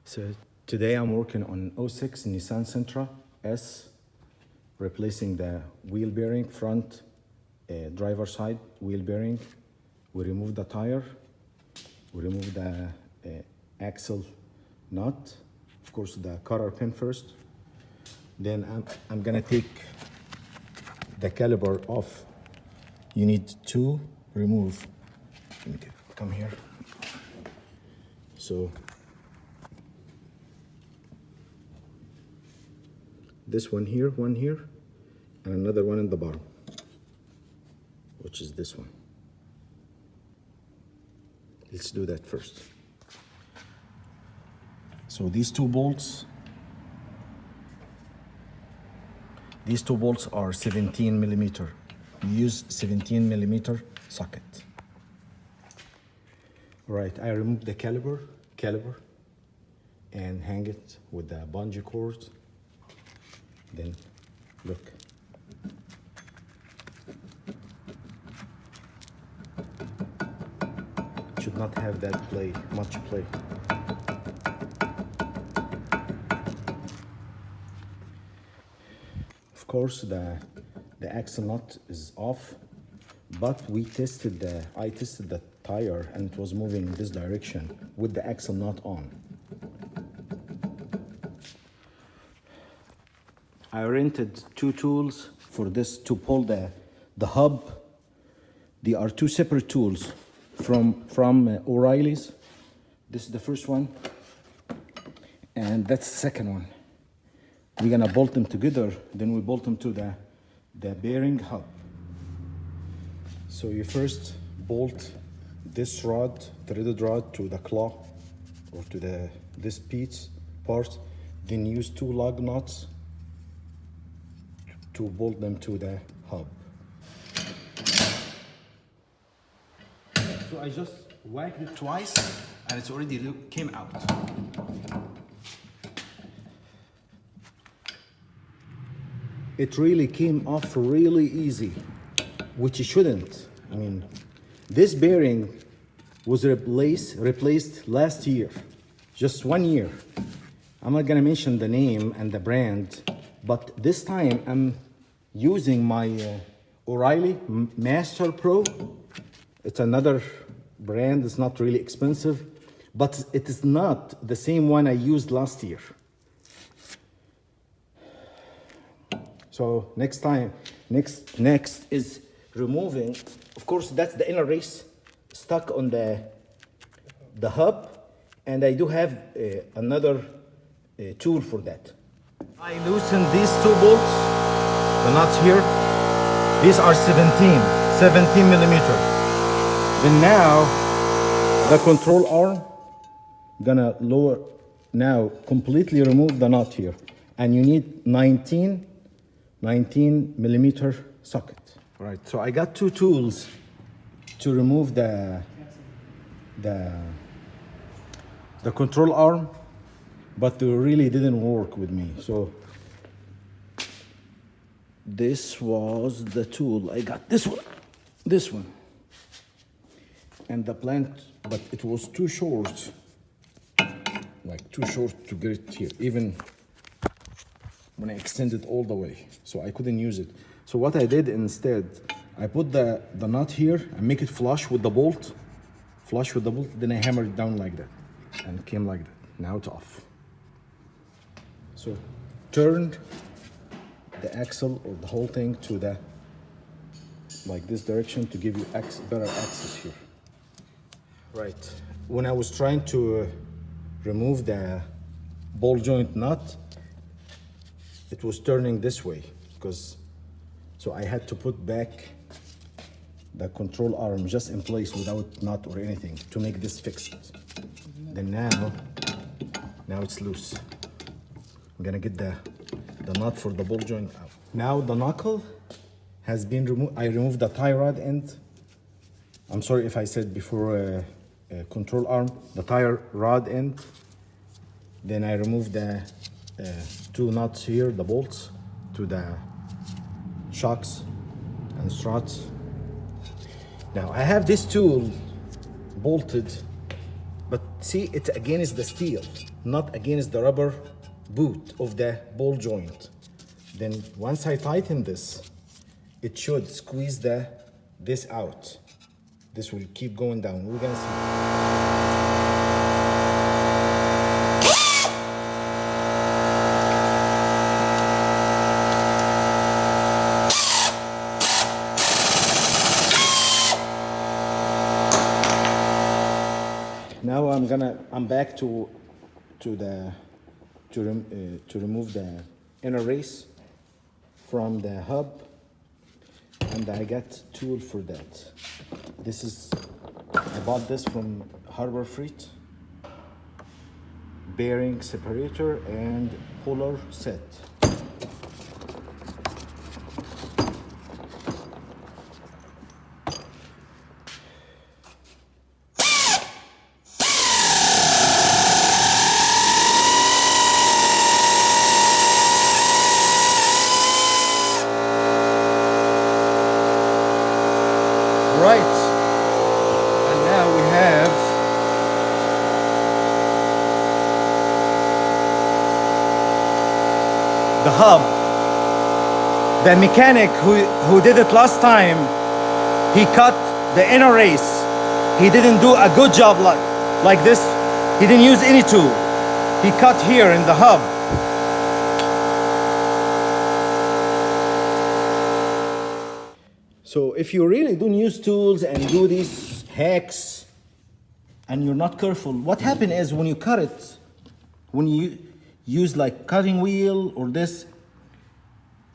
So today I'm working on 06 Nissan Sentra S, replacing the wheel bearing, front driver side wheel bearing. We remove the tire, we remove the axle nut, of course the cotter pin first. Then I'm gonna take the caliper off. You need to remove, come here. So this one here, and another one in the bottom, which is this one. Let's do that first. So these two bolts are 17 millimeter. You use 17 millimeter socket. All right, I removed the caliper and hang it with the bungee cord. Then look. Should not have that much play. Of course, the axle nut is off, but I tested the tire and it was moving in this direction with the axle nut on. I rented two tools for this to pull the hub. They are two separate tools from O'Reilly's. This is the first one, and that's the second one. We're gonna bolt them together, then we bolt them to the bearing hub. So you first bolt this rod, threaded rod, to the claw or to this piece part, then use two lug nuts to bolt them to the hub. So I just whacked it twice and it's already came out. It really came off really easy, which it shouldn't. I mean, this bearing was replaced last year, just 1 year. I'm not gonna mention the name and the brand, but this time I'm using my O'Reilly Master Pro. It's another brand, it's not really expensive, but it is not the same one I used last year. So next is removing, of course that's the inner race stuck on the hub, and I do have another tool for that. I loosened these two bolts, the nuts here. These are 17 millimeter. Then now the control arm, gonna lower, now completely remove the nut here, and you need 19 millimeter socket. All right, so I got two tools to remove the control arm, but they really didn't work with me. So this was the tool. I got this one, and the plant, but it was too short, like too short to get it here, even when I extended all the way, so I couldn't use it. So what I did instead, I put the nut here and make it flush with the bolt, then I hammered it down like that, and it came like that. Now it's off. So turned the axle or the whole thing to like this direction to give you better access here. Right, when I was trying to remove the ball joint nut, it was turning this way, so I had to put back the control arm just in place without nut or anything to make this fixed. Then now it's loose. I'm gonna get the nut for the ball joint out. Now the knuckle has been removed. I removed the tie rod end. I'm sorry if I said before control arm, the tire rod end. Then I removed the two nuts here, the bolts to the shocks and struts. Now I have this tool bolted But see, it's against the steel, not against the rubber boot of the ball joint. Then once I tighten this, it should squeeze this out. This will keep going down. We're gonna see. Now I'm back to remove the inner race from the hub, and I got tool for that. I bought this from Harbor Freight. Bearing separator and puller set. Right, and now we have the hub. The mechanic who did it last time, he cut the inner race. He didn't do a good job like this. He didn't use any tool. He cut here in the hub. So if you really don't use tools and do these hacks and you're not careful, what happens is when you cut it, when you use like cutting wheel or this,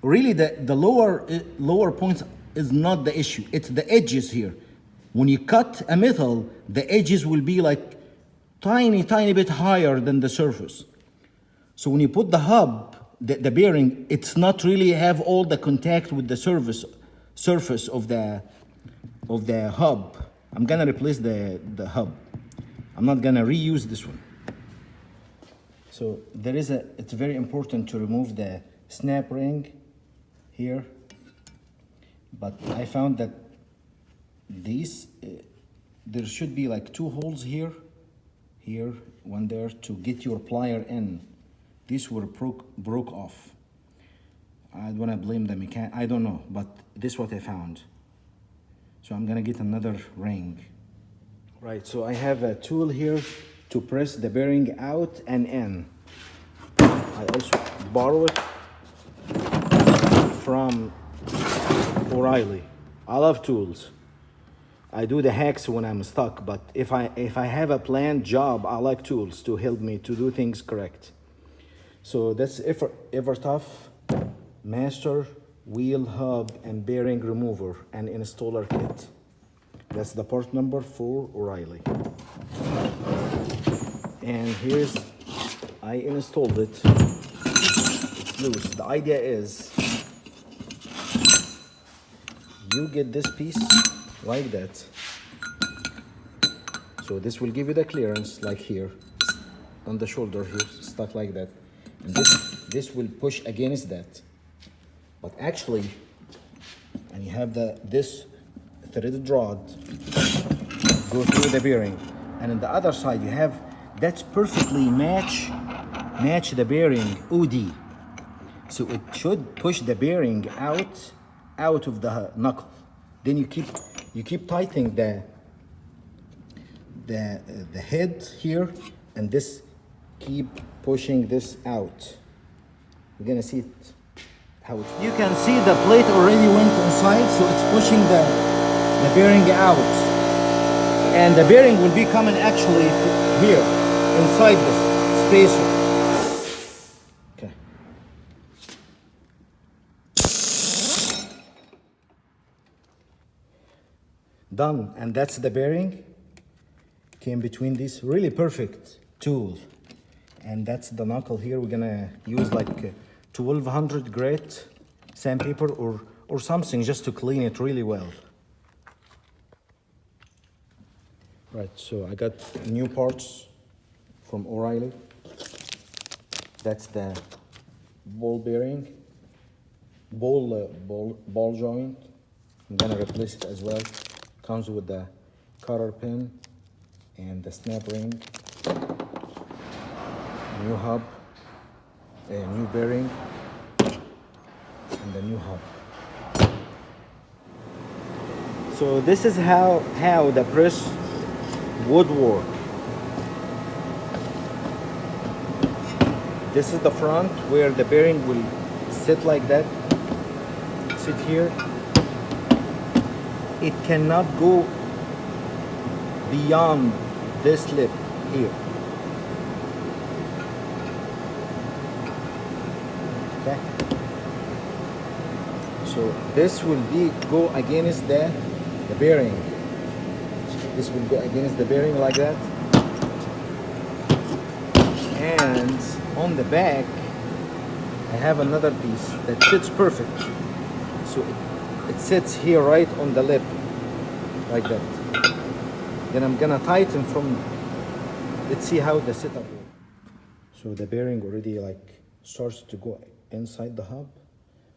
really the lower points is not the issue. It's the edges here. When you cut a metal, the edges will be like tiny bit higher than the surface. So when you put the hub, the bearing, it's not really have all the contact with the surface of the hub. I'm gonna replace the hub. I'm not gonna reuse this one. So it's very important to remove the snap ring here. But I found that there should be like 2 holes here, one there to get your plier in. These were broke off. I don't want to blame the mechanic, I don't know, but this is what I found. So I'm gonna get another ring. Right, so I have a tool here to press the bearing out and in. I also borrow it from O'Reilly. I love tools. I do the hacks when I'm stuck, but if I have a planned job, I like tools to help me to do things correct. So that's Evertough Master Wheel Hub and Bearing Remover and Installer Kit. That's the part number for O'Reilly. And I installed it. It's loose. The idea is you get this piece like that. So this will give you the clearance like here on the shoulder here, stuck like that. And this will push against that. But actually, and you have this threaded rod go through the bearing, and on the other side you have that's perfectly match the bearing OD. So it should push the bearing out of the knuckle. Then you keep tightening the head here, and this keep pushing this out. We're gonna see it how it's. You can see the plate already went inside, so it's pushing the bearing out, and the bearing will be coming actually here inside this spacer. Okay. Done, and that's the bearing. Came between these, really perfect tool. And that's the knuckle here. We're gonna use like 1200 grit sandpaper or something just to clean it really well. Right, so I got new parts from O'Reilly. That's the ball bearing, ball joint. I'm gonna replace it as well. Comes with the cotter pin and the snap ring, new hub, a new bearing, and the new hub. So this is how the press would work. This is the front where the bearing will sit like that, sit here. It cannot go beyond this lip here. Okay. So this will go against the bearing. This will go against the bearing like that. And on the back, I have another piece that fits perfect. So it sits here right on the lip, like that. Then I'm gonna tighten from, let's see how the setup works. So the bearing already like starts to go inside the hub.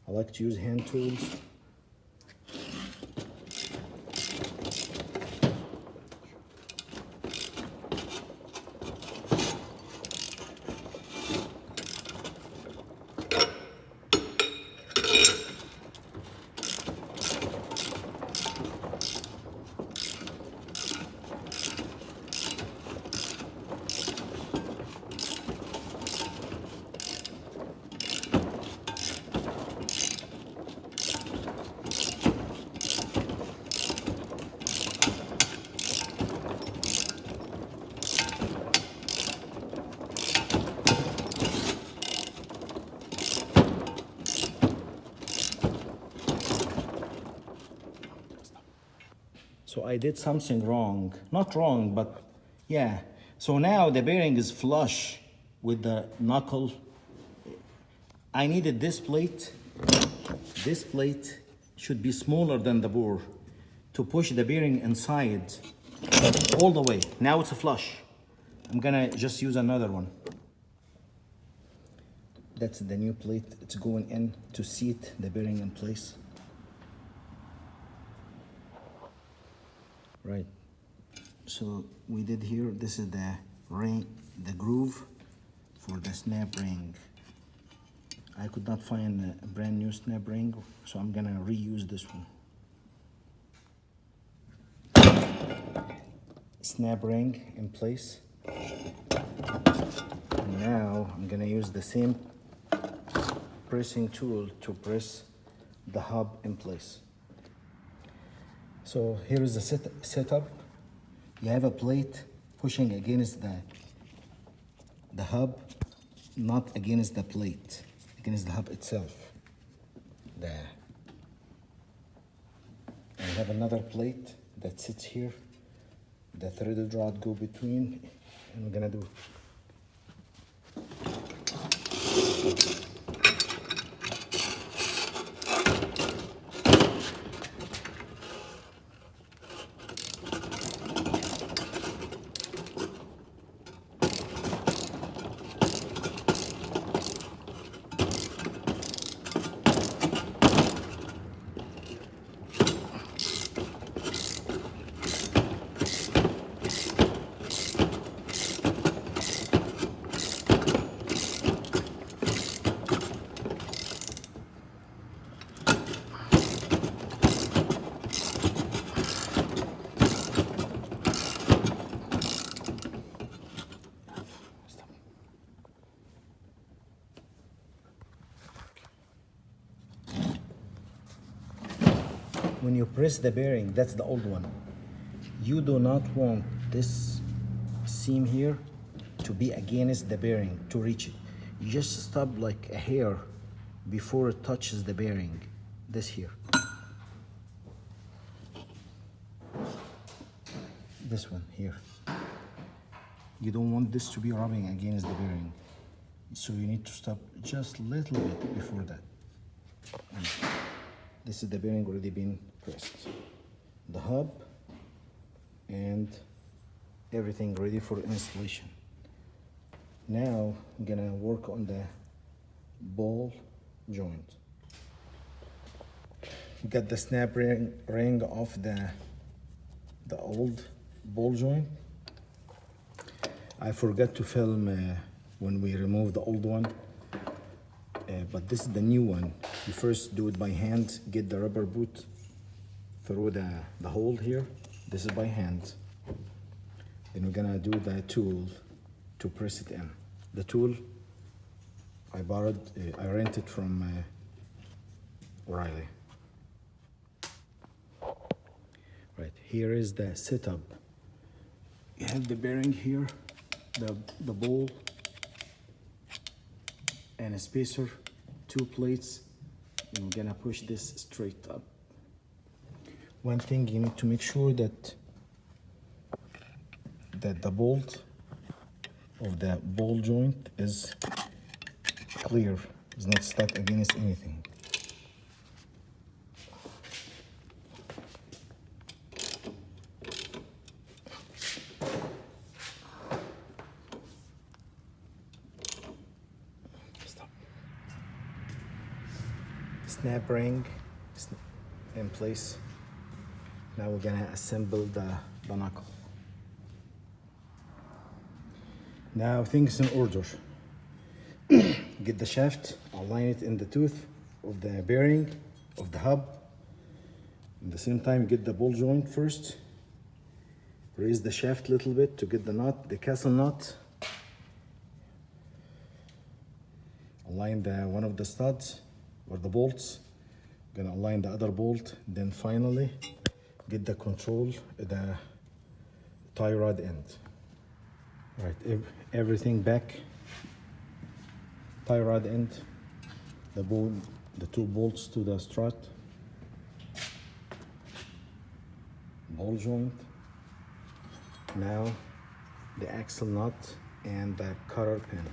I like to use hand tools. So I did something wrong. Not wrong, but yeah. So now the bearing is flush with the knuckle. I needed this plate. This plate should be smaller than the bore to push the bearing inside all the way. Now it's a flush. I'm gonna just use another one. That's the new plate. It's going in to seat the bearing in place. Right. So we did here, this is the ring, the groove for the snap ring. I could not find a brand new snap ring, so I'm gonna reuse this one. Snap ring in place. And now I'm gonna use the same pressing tool to press the hub in place. So here is the setup. You have a plate pushing against the hub, not against the plate, against the hub itself. There. I have another plate that sits here. The threaded rod go between, and we're gonna do when you press the bearing, that's the old one. You do not want this seam here to be against the bearing to reach it. You just stop like a hair before it touches the bearing. This here. This one here. You don't want this to be rubbing against the bearing. So you need to stop just a little bit before that. And this is the bearing already been pressed. The hub and everything ready for installation. Now I'm gonna work on the ball joint. Got the snap ring off the old ball joint. I forgot to film when we removed the old one, but this is the new one. You first do it by hand, get the rubber boot through the hole here. This is by hand. Then we're gonna do the tool to press it in. The tool I rented from O'Reilly. Right, here is the setup. You have the bearing here, the ball, and a spacer, 2 plates, and we're gonna push this straight up. One thing you need to make sure that the bolt of the ball joint is clear, it's not stuck against anything. Stop. Snap ring in place. Now we're gonna assemble the knuckle. Now things in order. Get the shaft, align it in the tooth of the bearing of the hub. At the same time, get the ball joint first. Raise the shaft a little bit to get the nut, the castle nut. Align one of the studs or the bolts. Gonna align the other bolt. Then finally, get the control, the tie rod end. Right, everything back. Tie rod end, the 2 bolts to the strut, ball joint. Now the axle nut and the cotter pin.